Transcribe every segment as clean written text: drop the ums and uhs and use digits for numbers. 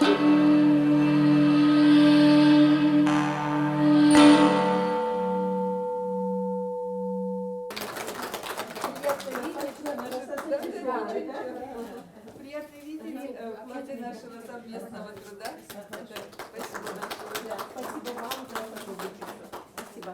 Приятно видеть плоды нашего совместного труда. Спасибо вам за сотрудничество. Спасибо.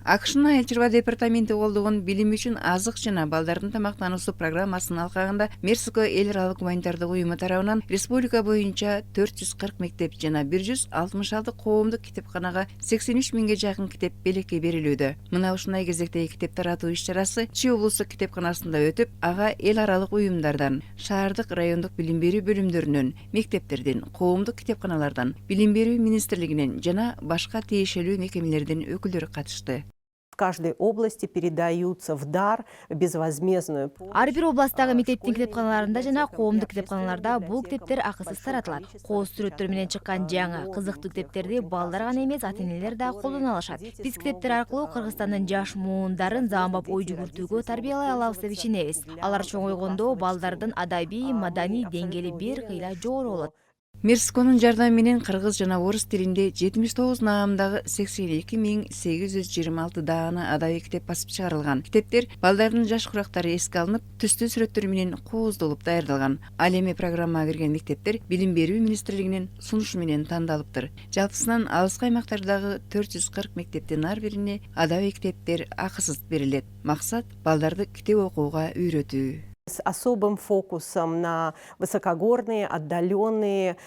АКШнын Айыл чарба департаменти колдогон билим үчүн азык жана балдардын тамактануусу программасынын алкагында Мерсико эл аралык гуманитардык уюму тарабынан республика боюнча 440 мектеп жана 166 коомдук китепканага 83 миңге жакын китеп белекке берилүүдө. Мына ушундай кезектеги китеп таратуу иш-чарасы Чүй облустук китепканасында өтүп, ага эл аралык уюмдардан, шаардык, райондук билим берүү бөлүмдөрүнөн, мектептерден, коомдук китепканалардан, билим берүү министрлигинен жана башка тиешелүү мекемелердин өкүлдөрү катышты. В каждой области передаются в дар безвозмездную помощь. Ар бир областтагы мектептин китепканаларында жана коомдук китепканаларда бул китептер акысыз таратылат. Кооз сүрөттөр менен чыккан жаңы, кызыктуу китептерди балдар гана эмес, ата-энелер да колдоно алышат. Биз китептер аркылуу Кыргызстандын жаш муундарын заманбап ой жүгүртүүгө тарбиялай алабыз деп ишенебиз. Алар чоңойгондо балдардын адабий, маданий деңгээли бир кыйла жогору болот. Мерсиконун жардамы менен кыргыз жана орус тилинде 79 наамдагы 82.826 даана адабий китеп басып чыгарылган. Китептер балдардын жаш курактары эске алынып, түстүү сүрөттөр менен кооздолуп даярдалган. Ал эми программага кирген мектептер билим берүү министрлигинин сунушу менен тандалыптыр. Жалпысынан алыскы аймактардагы 440 мектептин ар бирине адабий китептер акысыз берилет. Максат балдарды китеп окууга үйрөтүү. С особым фокусом на высокогорные, отдаленные.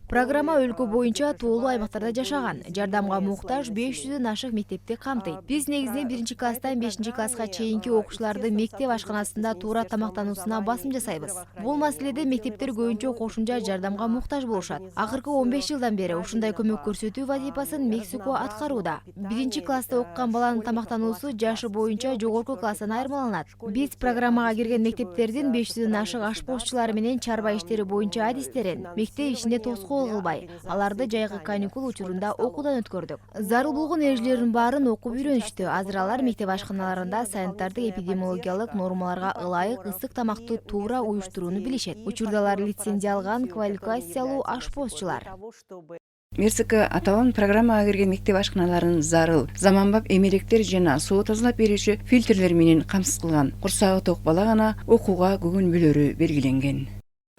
Программа өлкө боюнча тоолуу аймактарда жашаган, жардамга муктаж 500дөн ашык мектепти камтыйт. Биз негизинен 1-класстан 5-класска чейинки окуучуларды мектеп ашканасында туура тамактануусуна басым жасайбыз. Бул маселеде мектептер көбүнчө кошумча жардамга муктаж болушат. Акыркы 15 жылдан бери ушундай көмөк көрсөтүү вазифасын Мерсико аткарууда. 1-класста окуган баланын тамактануусу жашы боюнча жогорку класстан айырмаланат. Биз программага кирген мектептердин 500дөн ашык ашпозчулары менен чарба иштери боюнча адистерин мектеп ичинде тоскоол кылбай, аларды жайкы каникул учурунда окуудан өткөрдүк. Зарыл болгон эрежелердин баарын окуп үйрөнүштү. Азыр алар мектеп ашканаларында санитардык эпидемиологиялык нормаларга ылайык ысык тамакты туура уюштурууну билишет. Учурда алар лицензия алган квалификациялуу ашпозчулар. Мерсико аталган программага кирген мектеп ашканаларын зарыл, заманбап эмелектер жана суу тазалап берүүчү фильтрлер менен камсыз кылган. Курсагы ток бала гана окууга көңүл бөлөрү белгиленген.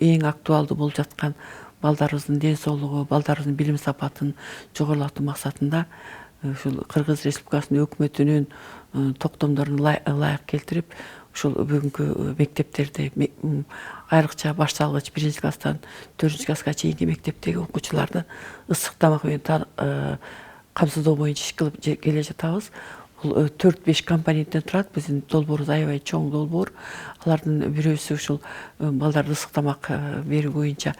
Эң актуалдуу болуп жаткан балдарыбыздын ден соолугу, балдарыбыздын билим сапатын жогорулатуу максатында ушул Кыргыз Республикасынын өкмөтүнүн токтомдорун ылайык келтирип, ушул бүгүнкү мектептерде айрыкча башталгыч 1-класстан 4-класска чейинки мектептеги окуучуларды ысык тамак менен камсыздоо боюнча иш кылып келе жатабыз. Бул 4-5 компоненттен турат. Биздин долбоорубуз аябай чоң долбоор. Алардын бирөөсү ушул балдарды ысык тамак берүү боюнча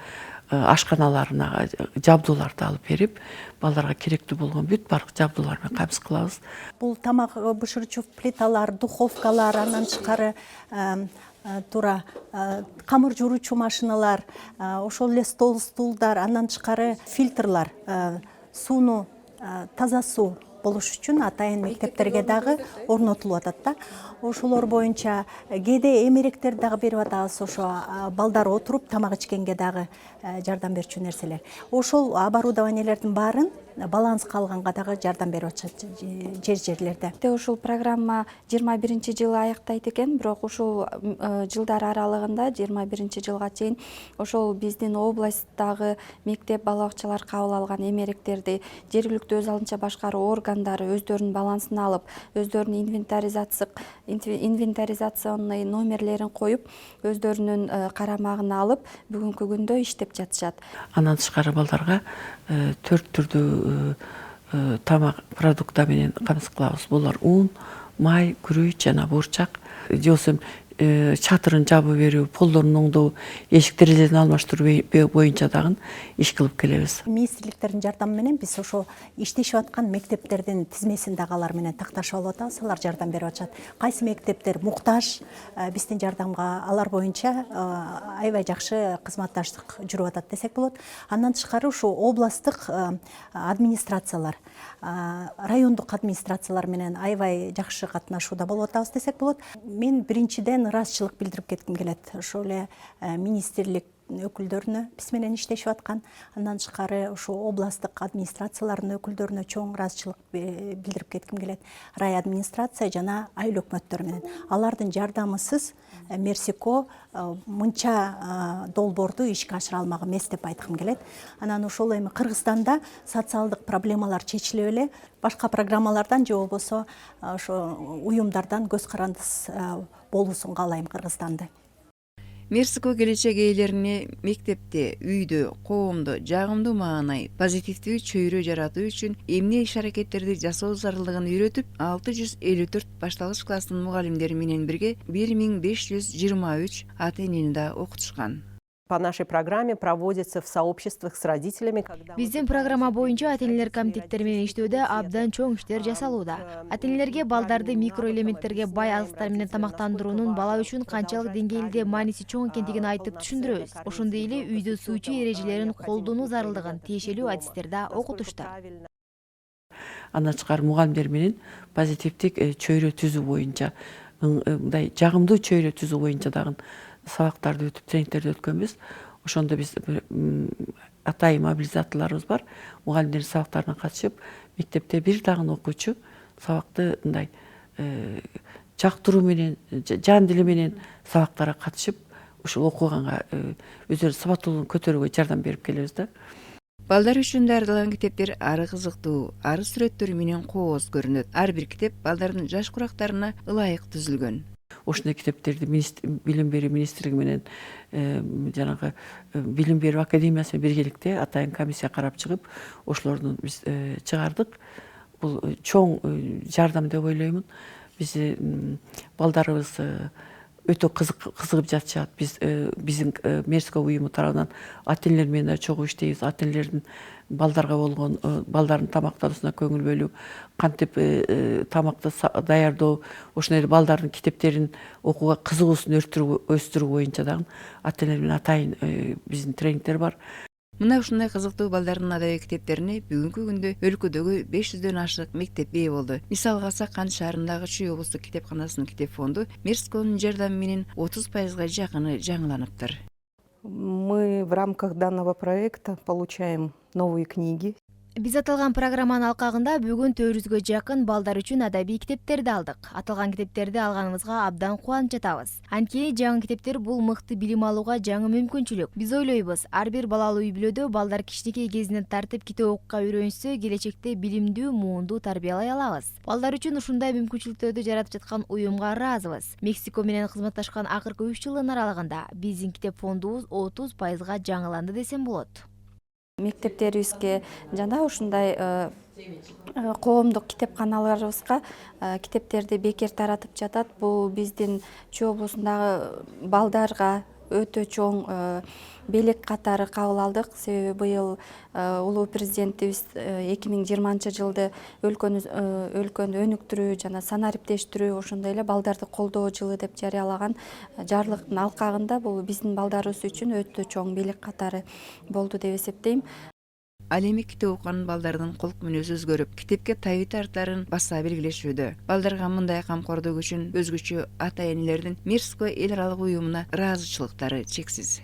ашканаларына жабдууларды алып берип, балдарга керектүү болгон бүт баардык жабдуулар менен камсыз кылабыз. Бул тамак бышырчу плиталар, духовкалар, андан тышкары туура камыр жууручу машиналар, ошол эле стол, стулдар, андан тышкары фильтрлар, сууну таза суу болуш үчүн атайын мектептерге дагы орнотулуп атат да. Ошолор боюнча кээде эмеректер дагы берип атабыз, ошо балдар отуруп тамак ичкенге дагы жардам берчү нерселер. Ошол оборудованиелердин баарын баланска алганга дагы жардам берип атышат жерлерде. Ушул программа 21-жылы аяктайт экен, бирок ушул жылдар аралыгында 21-жылга чейин ошол биздин областтагы мектеп бала бакчалар кабыл алган эмеректерди жергиликтүү өз алынча башкаруу органдары өздөрүнүн балансына алып, өздөрүнүн инвентаризационный номерлерин коюп, өздөрүнүн карамагына алып, бүгүнкү күндө иштеп жатышат. Андан тышкары балдарга 4 түрдүү тамак продукта менен камсыз кылабыз. Булар ун, май, күрүч жана бурчак. Же болбосо чатырын жабып берүү, полдорун оңдоо, эшик терезелерин алмаштыруу боюнча дагы иш кылып келебиз. Министрликтердин жардамы менен биз ошо иштешип аткан мектептердин тизмесин дагы алар менен такташып алып атабыз. Алар жардам берип атышат. Кайсы мектептер муктаж биздин жардамга, алар боюнча аябай жакшы кызматташтык жүрүп атат десек болот. Андан тышкары ушу областтык администрациялар, райондук администрациялар менен аябай жакшы катнашууда болуп атабыз десек болот. Мен биринчиден ыраазычылык билдирип кетким келет. Ошол эле министрлик өкүлдөрүнө биз менен иштешип аткан. Андан тышкары ошо областтык администрациялардын өкүлдөрүнө чоң ыраазычылык билдирип кетким келет. Рай администрация жана айыл өкмөттөр менен. Алардын жардамысыз Мерсико мынча долбоорду ишке ашыра алмак эмес деп айткым келет. Анан ошол эми Кыргызстанда социалдык проблемалар чечилип эле башка программалардан же болбосо ошо уюмдардан көз карандысыз болуусун каалайм Кыргызстанды. Мерсико келечек ээлерине мектепте, үйдө, коомдо жагымдуу маанай, позитивдүү чөйрө жаратуу үчүн эмне иш-аракеттерди жасоо зарылдыгын үйрөтүп, 654 башталгыч класстын мугалимдери менен бирге 1523 ата-энени да окутушкан. По нашей программе проводится в сообществах с родителями. Биздин программа боюнча ата-энелер комитеттери менен иштөөдө абдан чоң иштер жасалууда. Ата-энелерге балдарды микроэлементтерге бай азыктар менен тамактандыруунун бала үчүн канчалык деңгээлде мааниси чоң экендигин айтып түшүндүрөбүз. Ошондой эле үйдө суу ичүү эрежелерин колдонуу зарылдыгын, тиешелүү адистерди окутушту. Андан тышкары мугалимдер менен позитивдик чөйрө түзүү боюнча, мындай жагымдуу чөйрө түзүү боюнча дагы сабактарды өтүп, тренингтерди өткөнбүз. Ошондо биз атайын мобилизаторлорубуз бар. Мугалимдердин сабактарына катышып, мектепте бир дагы окуучу сабакты мындай жактыруу менен, жан дили менен сабактарга катышып, ушул окуганга өздөрү сабаттуулугун көтөрүүгө жардам берип келебиз да. Балдар үчүн даярдалган китептер ары кызыктуу, ары сүрөттөрү менен кооз көрүнөт. Ар бир китеп балдардын жаш курактарына ылайык түзүлгөн. Ошондой китептерди билим берүү министрлиги менен жанагы билим берүү академиясы менен биргеликте атайын комиссия карап чыгып, ошолорду биз чыгардык. Бул чоң жардам деп ойлоймун. Биздин балдарыбыз өтө кызыгып жатышат. Биздин Мерсико уюму тарабынан ата-энелер менен да чогуу иштейбиз. Ата-энелердин балдарга болгон, балдардын тамактануусуна көңүл бөлүү, кантип тамакты даярдоо, ошондой эле балдардын китептерин окууга кызыгуусун өстүрүү боюнча дагы ата-энелер менен атайын биздин тренингтер бар. Мына ушундай кызыктуу балдардын адабий китептерине бүгүнкү күндө өлкөдөгү 500дөн ашык мектеп ээ болду. Мисалга алсак, Кандж шаарындагы Чүй облустук китепканасынын китеп фонду Мерсиконун жардамы менен 30% жакыны жаңыланыптыр. Мы в рамках данного проекта получаем новые книги. Биз аталган программанын алкагында бүгүн 400гө жакын балдар үчүн адабий китептерди алдык. Аталган китептерди алганыбызга абдан кубанып жатабыз. Анткени жаңы китептер бул мыкты билим алууга жаңы мүмкүнчүлүк. Биз ойлойбуз, ар бир балалуу үй-бүлөдө балдар кичинекей кезинен тартып китеп окууга үйрөнсө, келечекте билимдүү, муундуу тарбиялай алабыз. Балдар үчүн ушундай мүмкүнчүлүктөрдү жаратып жаткан уюмга ыраазыбыз. Мексико менен кызматташкан акыркы 3 жылдын аралыгында биздин китеп фондубуз 30% жаңыланды десем болот. Мектептерибизге жана ушундай коомдук китепканаларыбызга китептерди бекер таратып жатат. Бул биздин Чүй облусундагы балдарга өтө чоң белек катары кабыл алдык. Себеби быйыл улуу президентибиз 2020 жылды өлкөнү өнүктүрүү жана санариптештирүү, ошондой эле балдарды колдоо жылы деп жарыялаган жарлыктын алкагында бул биздин балдарыбыз үчүн өтө чоң белек катары болду деп эсептейм. Ал эми китеп окуган балдардын колк мүнөзү өзгөрүп, китепке табий тартарын баса белгилешүүдө. Балдарга мындай камкордук үчүн өзгөчө ата-энелердин Мерсико эл аралык уюмуна ыраазычылыктары чексиз.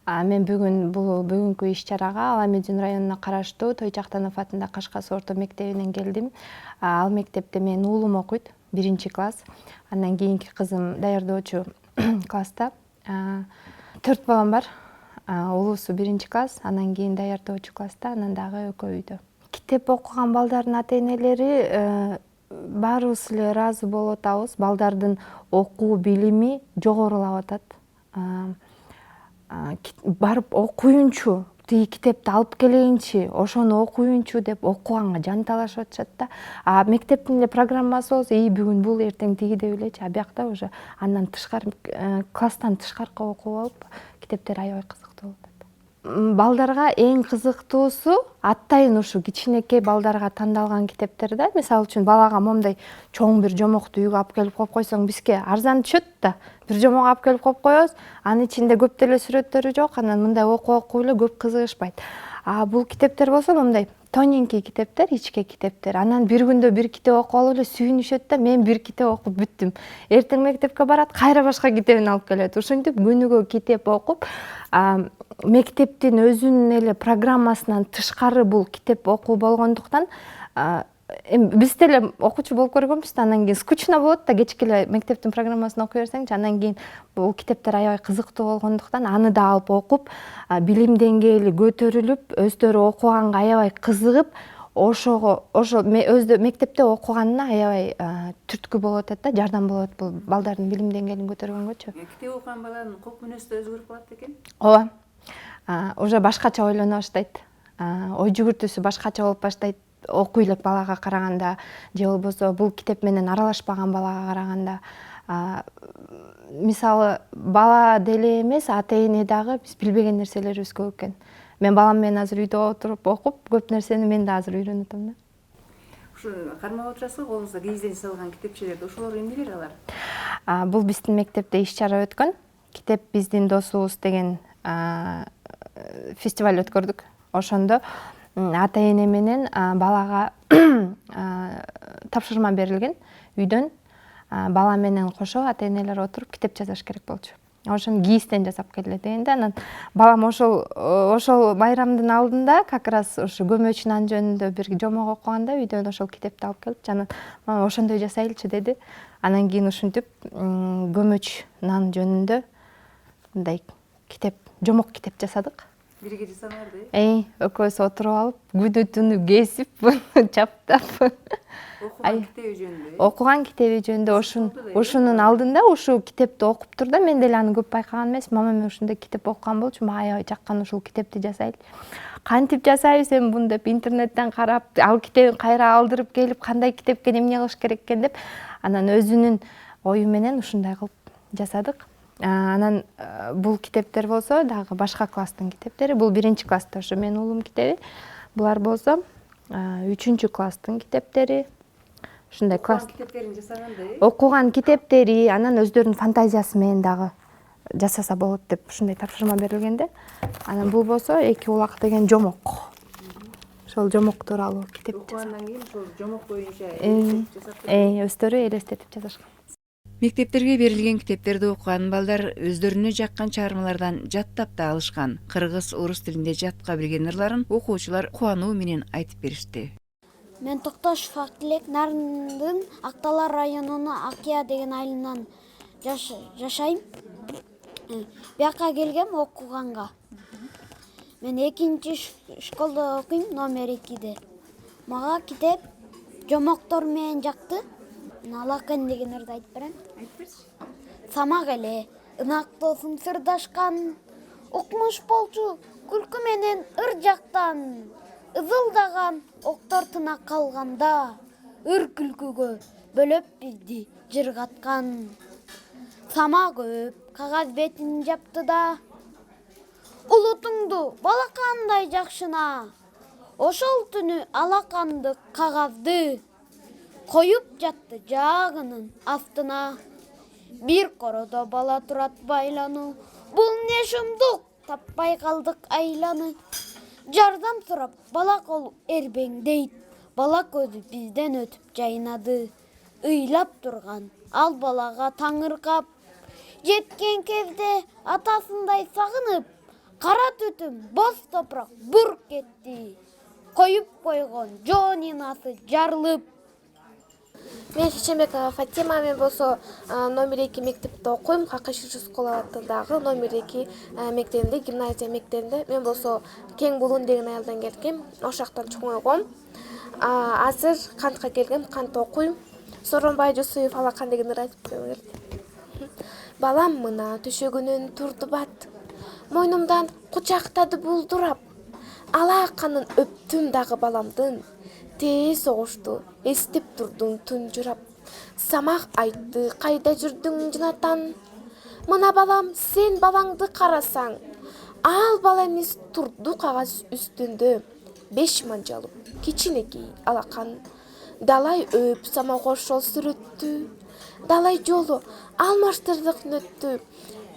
Мен бүгүнкү иш-чарага Аламедин районуна караштуу Той Чактанов атындагы Кашкас орто мектебинен келдим. Ал мектепте менин уулум окуйт, 1-класс. Андан кийинки кызым даярдоочу класста. 4 балам бар. Улуусу 1-класс, андан кийин даярдоочу класста, анан дагы экөө үйдө. Китеп окуган балдардын ата-энелери баарыбыз эле ыраазы болуп атабыз. Балдардын окуу билими жогорулап атат. Барып окуюнчу, тиги китепти алып келейинчи, ошону окуюнчу деп окуганга жан талашып атышат да. Мектептин эле программасы болсо, бүгүн бул, эртең тиги деп элечи. Биякта уже андан тышкары, класстан тышкаркы окуп алып, китептер аябай кызыктуу болуп атат. Балдарга эң кызыктуусу атайын ушу кичинекей балдарга тандалган китептер да. Мисалы үчүн балага момундай чоң бир жомокту үйгө алып келип коюп койсоң, бизге арзан түшөт да. Бир жомок алып келип коюп коебуз, анын ичинде көп деле сүрөттөрү жок, анан мындай окуу эле көп кызыгышпайт. Бул китептер болсо момундай тоненький китептер, ичке китептер. Анан бир күндө бир китеп окуп алып эле сүйүнүшөт да, мен бир китеп окуп бүттүм. Эртең мектепке барат, кайра башка китебин алып келет. Ушинтип күнүгө китеп окуп, мектептин өзүнүн эле программасынан тышкары бул китеп окуу болгондуктан биз деле окуучу болуп көргөнбүз да, анан кийин скучно болот да, кечке эле мектептин программасын окуй берсеңчи, анан кийин бул китептер аябай кызыктуу болгондуктан аны да алып окуп, билим деңгээли көтөрүлүп, өздөрү окуганга аябай кызыгып, ошо мектепте окуганына аябай түрткү болуп атат да, жардам болуп атат бул балдардын билим деңгээлин көтөргөнгөчү. Китеп окуган баланын кол мүнөзү да өзгөрүп калат экен. Ооба. Уже башкача ойлоно баштайт. Ой жүгүртүүсү башкача болуп баштайт. Окуй элек балага караганда, же болбосо бул китеп менен аралашпаган балага караганда. Мисалы, бала деле эмес, ата эне дагы биз билбеген нерселерибиз көп экен. Мен балам менен азыр үйдө отуруп окуп, көп нерсени мен да азыр үйрөнүп атам да. Ушу кармап отурасызбы, колуңузда кийизден жасалган китепчелерди, ошолор эмнелер алар? Бул биздин мектепте иш-чара өткөн. Китеп биздин досубуз деген фестиваль өткөрдүк. Ошондо ата эне менен балага тапшырма берилген. Үйдөн бала менен кошо ата энелер отуруп китеп жазыш керек болчу. Ошону кийизден жасап келе дегенде, анан балам ошол байрамдын алдында как раз ушу көмөч нан жөнүндө бир жомок окуганда үйдөн ошол китепти алып келип, анан ошондой жасайлычы деди. Анан кийин ушинтип көмөч нан жөнүндө мындай китеп, жомок китеп жасадык. Бирге жасаңарды? Экөөбүз отуруп алып, күнү түнү кесип, чаптап. Окуган китеби жөнүндө? Окуган китеби жөнүндө ушунун алдында ушу китепти окуп тур да, мен деле аны көп байкаган эмес. Мамам ушундай китеп окуган болчу, мага аябай жаккан, ушул китепти жасайлы. Кантип жасайбыз эми буну деп интернеттен карап, ал китебин кайра алдырып келип, кандай китепке эмне кылыш керек экен деп, анан өзүнүн ою менен ушундай кылып жасадык. Анан бул китептер болсо дагы башка класстын китептери. Бул 1-класста ошо менин уулум китеби. Булар болсо 3-класстын китептери. Ушундай класс китептерин жасаганда, окуган китептери, анан өздөрүнүн фантазиясы менен дагы жасаса болот деп ушундай тапшырма берилгенде. Анан бул болсо 2 улак деген жомок. Ошол жомок тууралуу китеп жасаган. Окугандан кийин ошол жомок боюнча жасап өздөрү элестетип жазышкан. Мектептерге берилген китептерди окуган балдар өздөрүнө жаккан чыгармалардан жаттап да алышкан. Кыргыз, орус тилинде жатка билген ырларын окуучулар кубануу менен айтып беришти. Мен Токтош Фактилек Нарындын Акталар районунун Акия деген айылынан жашайм. Бияка келгем окуганга. Мен 2-чи школда окуйм, номер 2-де. Мага китеп жомоктор менен жакты. Алакен деген ырды айтып берем. Самак эле, ынактоосун сырдашкан, укмуш болчу, күлкү менен ыр жактан, ызылдаган октор тына калганда, ыр күлкүгө бөлөп бизди жыргаткан. Сама көп кагаз бетин жапты да, улутуңду балакандай жакшына, ошол түнү алаканды кагазды коюп жатты жаагынын астына. Бир кородо бала турат байлануу, бул не шумдук, таппай калдык айланы. Жардам сурап бала кол эрбеңдейт, бала көзү бизден өтүп жайнады. Ыйлап турган ал балага таңыркап, жеткен кезде атасындай сагынып, кара түтүн боз топурак бурк кетти. Коюп койгон жоонинасы жарылып. Мен Шишембекова Фатима, мен болсо номер 2 мектепте окуйм, Какышчы школа атындагы номер 2 мектебинде, гимназия мектебинде. Мен болсо Кең Булун деген айылдан келгем, ошол жактан чоңойгом. Азыр Кантка келгем, Кантта окуйм. Сооронбай Жусуев Алакан деген ыр айтып берет. Балам мына төшөгүнөн турду бат, мойнумдан кучактады булдурап, алаканын өптүм дагы баламдын. Тез согушту, эстеп турдуң тунжурап. Самак айтты, кайда жүрдүң жынатан? Мына балам, сен балаңды карасаң. Ал бала эмес турду кагаз үстүндө. 5 манжалып, кичинекей алакан. Далай өп самак ошол сүрөттү. Далай жолу алмаштырдык нөттү.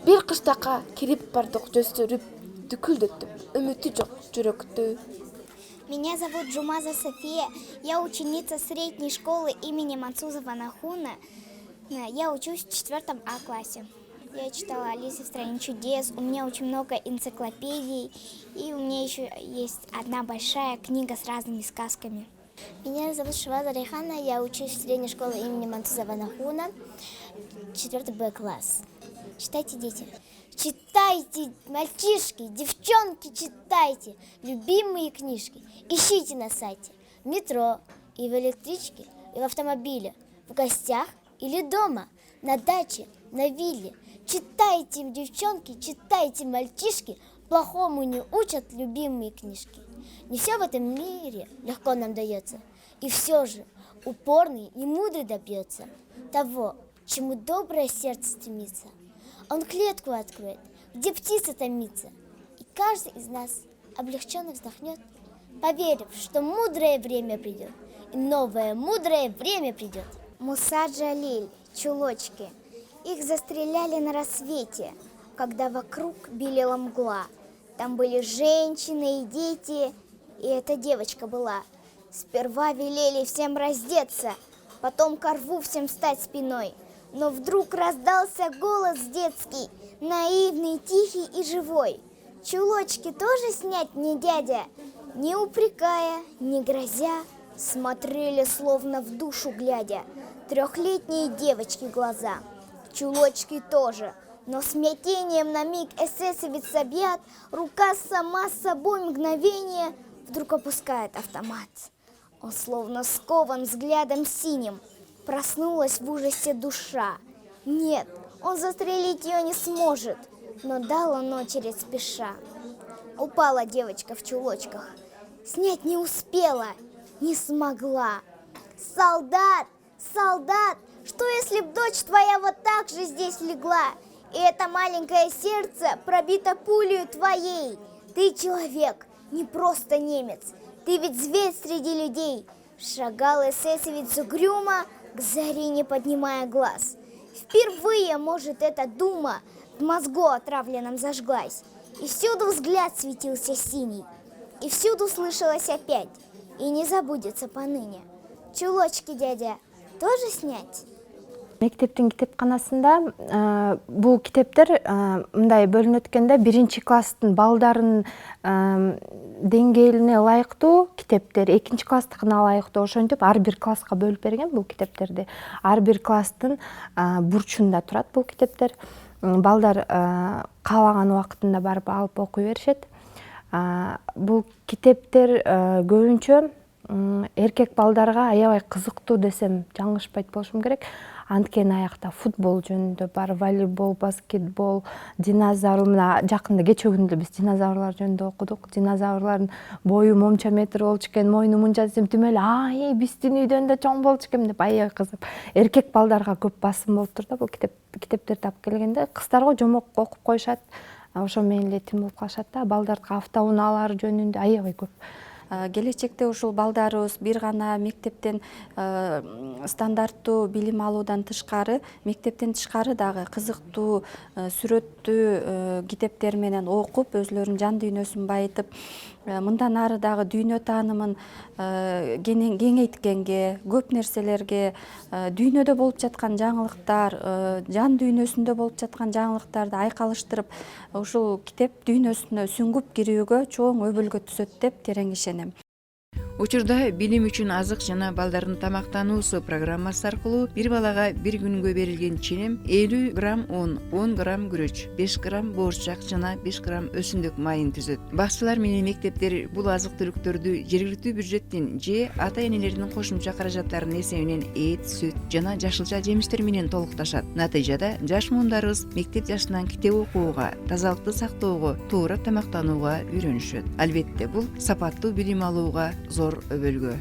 Бир кыштакка кирип бардык жөстөрүп, дүкүлдөтүп, үмүтү жок жүрөктү. Меня зовут Джумаза София, я ученица средней школы имени Мансузова Нахуна. Я учусь в 4 А классе. Я читала «Алису в стране чудес», у меня очень много энциклопедий, и у меня еще есть одна большая книга с разными сказками. Меня зовут Шваза Рейхана, я учусь в средней школе имени Мантузова Нахуна, 4 Б класс. Читайте, дети. Читайте, мальчишки, девчонки, читайте любимые книжки. Ищите на сайте, в метро, и в электричке, и в автомобиле, в гостях или дома, на даче, на вилле. Читайте, девчонки, читайте, мальчишки, плохому не учат любимые книжки. Не все в этом мире легко нам дается, и все же упорный и мудрый добьется того, чему доброе сердце стремится. Он клетку откроет, где птица томится, и каждый из нас облегченно вздохнет, поверив, что мудрое время придет, и новое мудрое время придет. Муса Джалиль, чулочки, их застреляли на рассвете, когда вокруг белела мгла. Там были женщины и дети, и эта девочка была. Сперва велели всем раздеться, потом ко рву всем встать спиной. Но вдруг раздался голос детский, наивный, тихий и живой. Чулочки тоже снять мне, дядя? Не упрекая, не грозя, смотрели, словно в душу глядя, 3-летние девочки глаза. Чулочки тоже, но смятением на миг эсэсовец объят, рука сама с собой мгновение вдруг опускает автомат. Он словно скован взглядом синим. Проснулась в ужасе душа. Нет, он застрелить ее не сможет, но дал он очередь спеша. Упала девочка в чулочках, снять не успела, не смогла. Солдат, солдат, что если б дочь твоя вот так же здесь легла, и это маленькое сердце пробито пулею твоей? Ты человек, не просто немец, ты ведь зверь среди людей. Шагал эсэсовец угрюмо, к заре не поднимая глаз. Впервые, может, эта дума в мозгу отравленном зажглась. И всюду взгляд светился синий, и всюду слышалось опять, и не забудется поныне. Чулочки, дядя, тоже снять? Мектептин китепканасында бул китептер мындай бөлүнүп өткөндө 1-класстын балдарын деңгээлине ылайыктуу китептер, 2-класстыкына ылайыктуу, ошентип ар бир класска бөлүп берген бул китептерди. Ар бир класстын бурчунда турат бул китептер. Балдар каалаган убактында барып алып окуй беришет. Бул китептер көбүнчө эркек балдарга аябай кызыктуу десем жаңылышпайт болушум керек. Анткени аякта футбол жөнүндө бар, волейбол, баскетбол, динозавр. Мына жакында кечээ күнү биз динозаврлар жөнүндө окудук. Динозаврлардын бою монча метр болчу экен, мойну мынча десем түм эле, биздин үйдөн да чоң болчу экен деп аябай кызып. Эркек балдарга көп басым болуп тур да бул китептерди алып келгенде. Кыздарга жомок окуп коюшат. Ошо менен эле тим болуп калышат да. Балдардын автоунаалары жөнүндө аябай көп. Келечекте ушул балдарыбыз бир гана мектептен стандарттуу билим алуудан тышкары, мектептен тышкары дагы кызыктуу сүрөттүү китептер менен окуп, өзлөрүнүн жан дүйнөсүн байытып, мындан ары дагы дүйнө таанымын кеңейткенге, көп нерселерге, дүйнөдө болуп жаткан жаңылыктар, жан дүйнөсүндө болуп жаткан жаңылыктарды айкалыштырып, ушул китеп дүйнөсүнө сүңгүп кирүүгө чоң өбөлгө түзөт деп терең ишенем. Учурда билим үчүн азык жана балдардын тамактануусу программасы аркылуу бир балага бир күнгө берилген ченем 50 грамм un, 10 грамм күрөч, 5 грамм боорчак жана 5 грамм өсүмдүк майын түзөт. Бакчалар менен мектептер бул азык түлүктөрдү жергиликтүү бюджеттен же ата энелердин кошумча каражаттарынын эсебинен эт, сүт жана жашылча жемиштер менен толукташат. Натыйжада жаш муундарыбыз мектеп жашынан китеп окууга, тазалыкты сактоого, туура тамактанууга үйрөнүшөт. Албетте бул сапаттуу билим алууга зор өбөлгө.